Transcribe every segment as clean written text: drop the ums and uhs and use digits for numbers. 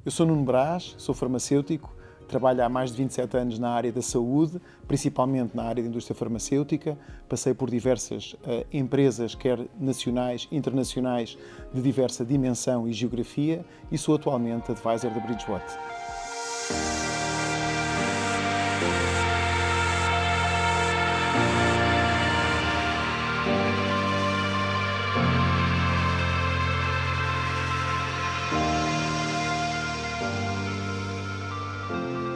Eu sou Nuno Brás, sou farmacêutico, trabalho há mais de 27 anos na área da saúde, principalmente na área da indústria farmacêutica. Passei por diversas empresas, quer nacionais, internacionais, de diversa dimensão e geografia, e sou atualmente advisor da Bridgewater.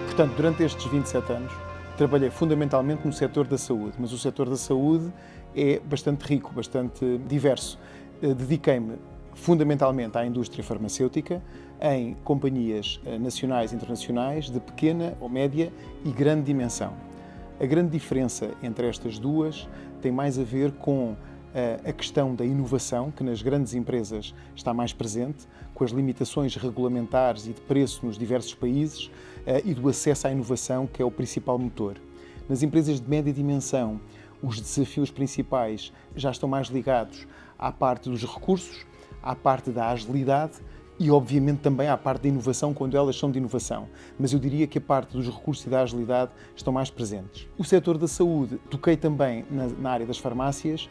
Portanto, durante estes 27 anos, trabalhei fundamentalmente no setor da saúde, mas o setor da saúde é bastante rico, bastante diverso. Dediquei-me fundamentalmente à indústria farmacêutica, em companhias nacionais e internacionais de pequena ou média e grande dimensão. A grande diferença entre estas duas tem mais a ver com a questão da inovação, que nas grandes empresas está mais presente, com as limitações regulamentares e de preço nos diversos países e do acesso à inovação, que é o principal motor. Nas empresas de média dimensão, os desafios principais já estão mais ligados à parte dos recursos, à parte da agilidade e, obviamente, também à parte da inovação, quando elas são de inovação. Mas eu diria que a parte dos recursos e da agilidade estão mais presentes. O setor da saúde, toquei também na área das farmácias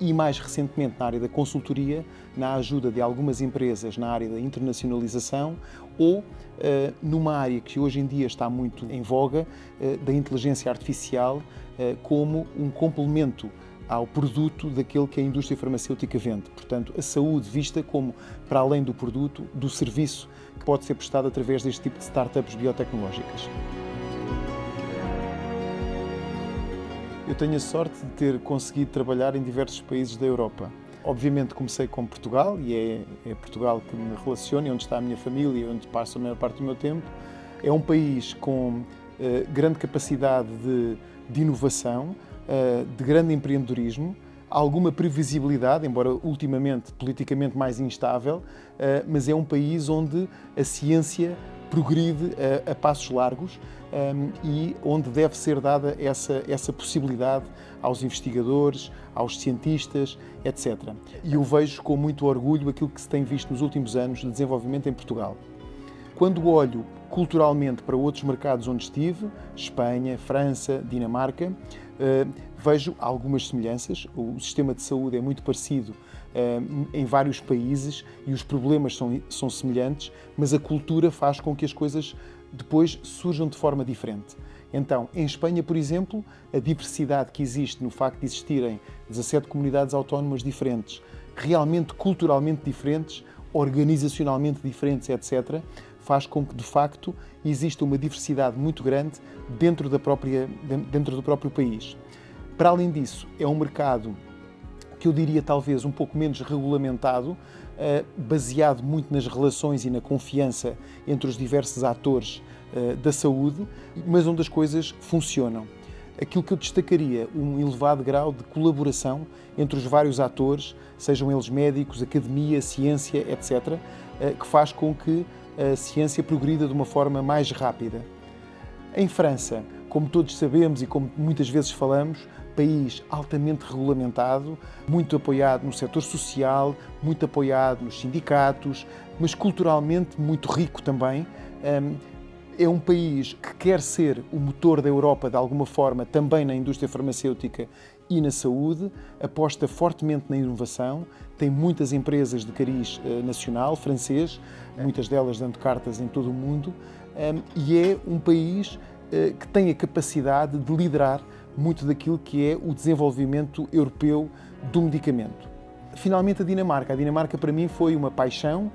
e, mais recentemente, na área da consultoria, na ajuda de algumas empresas na área da internacionalização ou numa área que hoje em dia está muito em voga, da inteligência artificial, como um complemento ao produto daquele que a indústria farmacêutica vende. Portanto, a saúde vista como, para além do produto, do serviço que pode ser prestado através deste tipo de startups biotecnológicas. Eu tenho a sorte de ter conseguido trabalhar em diversos países da Europa. Obviamente comecei com Portugal, e é Portugal que me relaciona, onde está a minha família, onde passo a maior parte do meu tempo. É um país com grande capacidade de inovação, de grande empreendedorismo, alguma previsibilidade, embora ultimamente politicamente mais instável, mas é um país onde a ciência progride a passos largos e onde deve ser dada essa possibilidade aos investigadores, aos cientistas, etc. E eu vejo com muito orgulho aquilo que se tem visto nos últimos anos de desenvolvimento em Portugal. Quando olho culturalmente para outros mercados onde estive, Espanha, França, Dinamarca, vejo algumas semelhanças. O sistema de saúde é muito parecido em vários países e os problemas são semelhantes, mas a cultura faz com que as coisas depois surjam de forma diferente. Então, em Espanha, por exemplo, a diversidade que existe no facto de existirem 17 comunidades autónomas diferentes, realmente culturalmente diferentes, organizacionalmente diferentes, etc., faz com que, de facto, exista uma diversidade muito grande dentro do próprio país. Para além disso, é um mercado que eu diria talvez um pouco menos regulamentado, baseado muito nas relações e na confiança entre os diversos atores da saúde, mas onde as coisas funcionam. Aquilo que eu destacaria, um elevado grau de colaboração entre os vários atores, sejam eles médicos, academia, ciência, etc., que faz com que a ciência progrida de uma forma mais rápida. Em França, como todos sabemos e como muitas vezes falamos, país altamente regulamentado, muito apoiado no setor social, muito apoiado nos sindicatos, mas culturalmente muito rico também. É um país que quer ser o motor da Europa de alguma forma também na indústria farmacêutica e na saúde, aposta fortemente na inovação, tem muitas empresas de cariz nacional, francês, muitas delas dando cartas em todo o mundo, e é um país que tem a capacidade de liderar muito daquilo que é o desenvolvimento europeu do medicamento. Finalmente, a Dinamarca. A Dinamarca, para mim, foi uma paixão,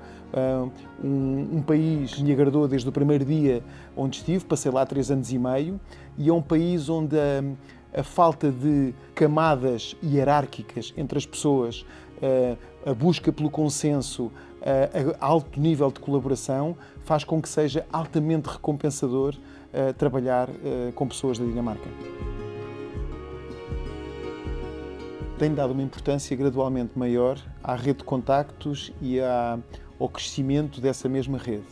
um país que me agradou desde o primeiro dia onde estive, passei lá 3 anos e meio, e é um país onde a falta de camadas hierárquicas entre as pessoas, a busca pelo consenso, a alto nível de colaboração, faz com que seja altamente recompensador trabalhar com pessoas da Dinamarca. Tem dado uma importância gradualmente maior à rede de contactos e ao crescimento dessa mesma rede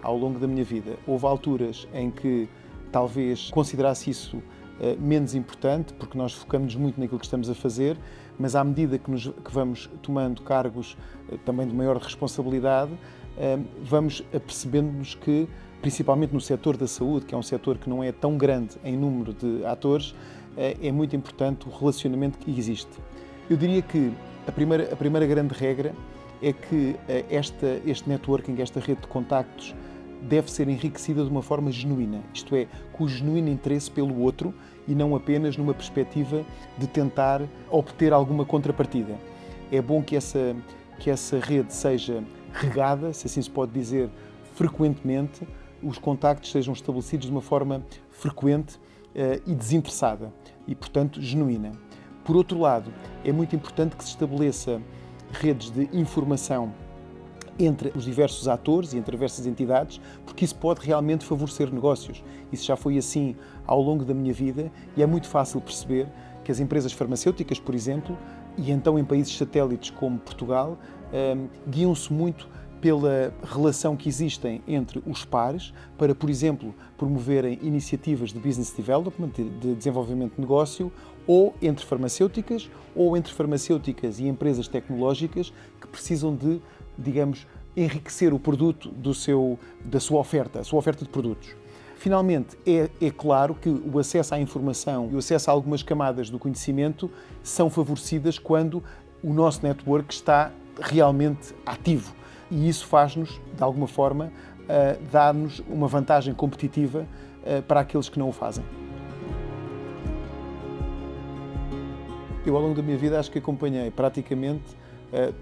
ao longo da minha vida. Houve alturas em que talvez considerasse isso menos importante, porque nós focamos muito naquilo que estamos a fazer, mas à medida que vamos tomando cargos também de maior responsabilidade, vamos apercebendo-nos que, principalmente no setor da saúde, que é um setor que não é tão grande em número de atores, é muito importante o relacionamento que existe. Eu diria que a primeira grande regra é que este networking, esta rede de contactos, deve ser enriquecida de uma forma genuína, isto é, com o genuíno interesse pelo outro e não apenas numa perspectiva de tentar obter alguma contrapartida. É bom que essa rede seja regada, se assim se pode dizer, frequentemente, os contactos sejam estabelecidos de uma forma frequente e desinteressada e, portanto, genuína. Por outro lado, é muito importante que se estabeleça redes de informação entre os diversos atores e entre diversas entidades, porque isso pode realmente favorecer negócios. Isso já foi assim ao longo da minha vida e é muito fácil perceber que as empresas farmacêuticas, por exemplo, e então em países satélites como Portugal, guiam-se muito pela relação que existem entre os pares para, por exemplo, promoverem iniciativas de business development, de desenvolvimento de negócio, ou entre farmacêuticas e empresas tecnológicas que precisam de, digamos, enriquecer o produto da sua oferta, a sua oferta de produtos. Finalmente, é claro que o acesso à informação e o acesso a algumas camadas do conhecimento são favorecidas quando o nosso network está realmente ativo. E isso faz-nos, de alguma forma, dar-nos uma vantagem competitiva para aqueles que não o fazem. Eu, ao longo da minha vida, acho que acompanhei praticamente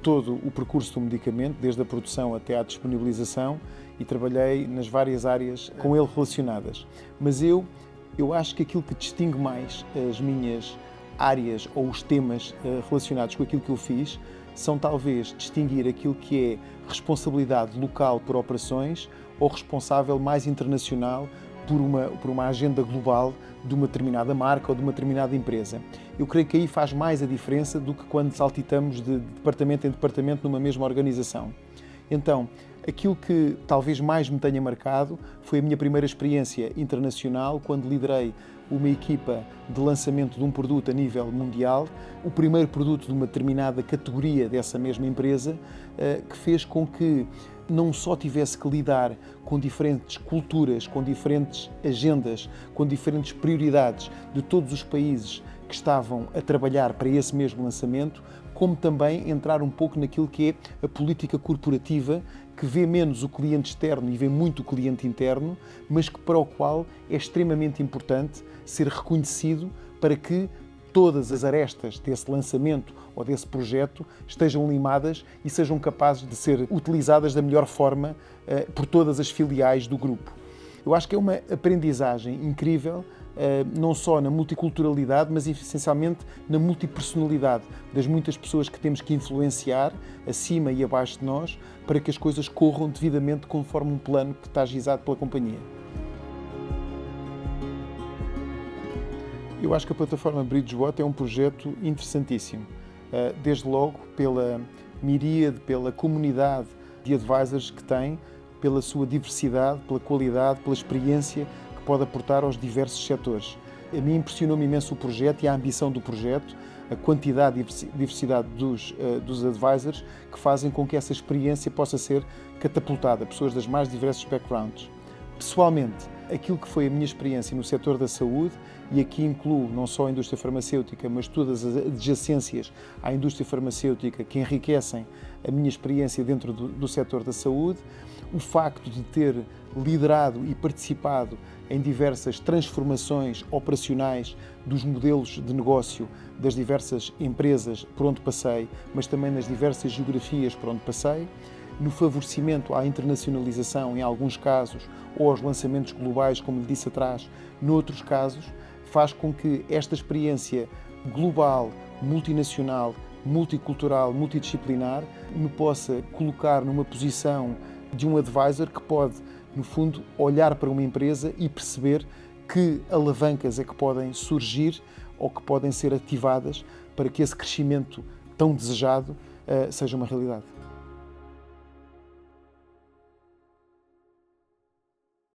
todo o percurso do medicamento, desde a produção até à disponibilização, e trabalhei nas várias áreas com ele relacionadas. Mas eu acho que aquilo que distingue mais as minhas áreas ou os temas relacionados com aquilo que eu fiz são talvez distinguir aquilo que é responsabilidade local por operações ou responsável mais internacional por uma agenda global de uma determinada marca ou de uma determinada empresa. Eu creio que aí faz mais a diferença do que quando saltitamos de departamento em departamento numa mesma organização. Então, aquilo que talvez mais me tenha marcado foi a minha primeira experiência internacional, quando liderei uma equipa de lançamento de um produto a nível mundial, o primeiro produto de uma determinada categoria dessa mesma empresa, que fez com que não só tivesse que lidar com diferentes culturas, com diferentes agendas, com diferentes prioridades de todos os países que estavam a trabalhar para esse mesmo lançamento, como também entrar um pouco naquilo que é a política corporativa, que vê menos o cliente externo e vê muito o cliente interno, mas que para o qual é extremamente importante ser reconhecido para que todas as arestas desse lançamento ou desse projeto estejam limadas e sejam capazes de ser utilizadas da melhor forma por todas as filiais do grupo. Eu acho que é uma aprendizagem incrível, não só na multiculturalidade, mas essencialmente na multipersonalidade das muitas pessoas que temos que influenciar, acima e abaixo de nós, para que as coisas corram devidamente conforme um plano que está agizado pela companhia. Eu acho que a plataforma Bridgewater é um projeto interessantíssimo, desde logo pela miríade, pela comunidade de advisors que tem, pela sua diversidade, pela qualidade, pela experiência que pode aportar aos diversos setores. A mim impressionou-me imenso o projeto e a ambição do projeto, a quantidade e diversidade dos advisors que fazem com que essa experiência possa ser catapultada, pessoas das mais diversos backgrounds. Pessoalmente, aquilo que foi a minha experiência no setor da saúde, e aqui incluo não só a indústria farmacêutica, mas todas as adjacências à indústria farmacêutica que enriquecem a minha experiência dentro do setor da saúde, o facto de ter liderado e participado em diversas transformações operacionais dos modelos de negócio das diversas empresas por onde passei, mas também nas diversas geografias por onde passei, no favorecimento à internacionalização em alguns casos, ou aos lançamentos globais, como lhe disse atrás, noutros casos, faz com que esta experiência global, multinacional, multicultural, multidisciplinar, me possa colocar numa posição de um advisor que pode, no fundo, olhar para uma empresa e perceber que alavancas é que podem surgir ou que podem ser ativadas para que esse crescimento tão desejado seja uma realidade.